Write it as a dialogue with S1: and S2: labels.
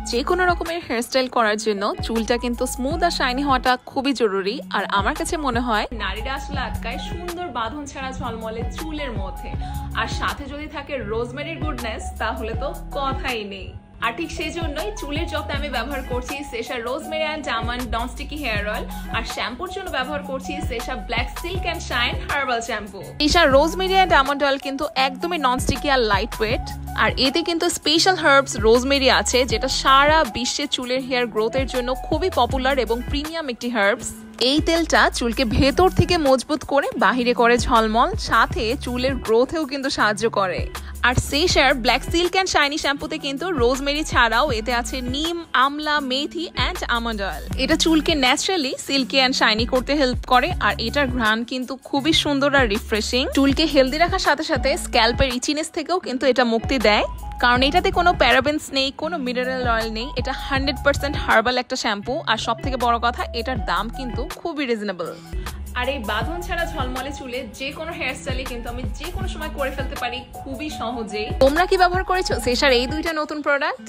S1: যে কোনো রকমের হেয়ারস্টাইল করার জন্য চুলটা কিন্তু স্মুথ আর শাইনি হওয়াটা খুবই জরুরি। আর আমার কাছে মনে হয় নারীরা আসলে আটকায় সুন্দর বাঁধন ছাড়া ঝলমলে চুলের মধ্যে, আর সাথে যদি থাকে রোজমেরির গুডনেস তাহলে তো কথাই নেই। আর ঠিক সেই জন্যই চুলের যত্নে আমি ব্যবহার করছি Sesa rosemary and almond non sticky hair oil, আর শ্যাম্পুর জন্য ব্যবহার করছি Sesa black silk and shine herbal shampoo. Sesa rosemary and almond oil কিন্তু একদমই নন স্টিকি আর লাইট ওয়েট, আর এতে কিন্তু স্পেশাল হার্বস রোজমেরি আছে যেটা সারা বিশ্বে চুলের হেয়ার গ্রোথের জন্য খুবই পপুলার এবং প্রিমিয়াম একটি হার্বস। এই তেলটা চুলকে ভেতর থেকে মজবুত করে বাহিরে করে ঝলমল, সাথে চুলের গ্রোথেও কিন্তু সাহায্য করে। আর সেশার ব্ল্যাক সিল্ক অ্যান্ড শাইনি শ্যাম্পুতে কিন্তু রোজমেরি ছাড়াও এতে আছে নিম, আমলা, মেথি অ্যান্ড আমন্ড অয়েল। এটা চুলকে ন্যাচারালি সিল্কি অ্যান্ড শাইনি করতে হেল্প করে, আর এটার ঘ্রাণ কিন্তু খুবই সুন্দর আর রিফ্রেশিং। চুলকে হেলদি রাখার সাথে সাথে স্ক্যাল্পের ইচিনেস থেকেও কিন্তু এটা মুক্তি দেয়, কারণ এটাতে কোনো প্যারাবেন্স নেই, কোনো মিনারেল অয়েল নেই। এটা 100% হার্বাল একটা শ্যাম্পু, আর সব থেকে বড় কথা এটার দাম কিন্তু খুবই রিজনেবল। আর এই বাঁধন ছাড়া ঝলমলে চুলে যে কোনো হেয়ার স্টাইলে কিন্তু আমি যে কোনো সময় করে ফেলতে পারি খুবই সহজেই। তোমরা কি ব্যবহার করেছো সেশার এই দুইটা নতুন প্রোডাক্ট?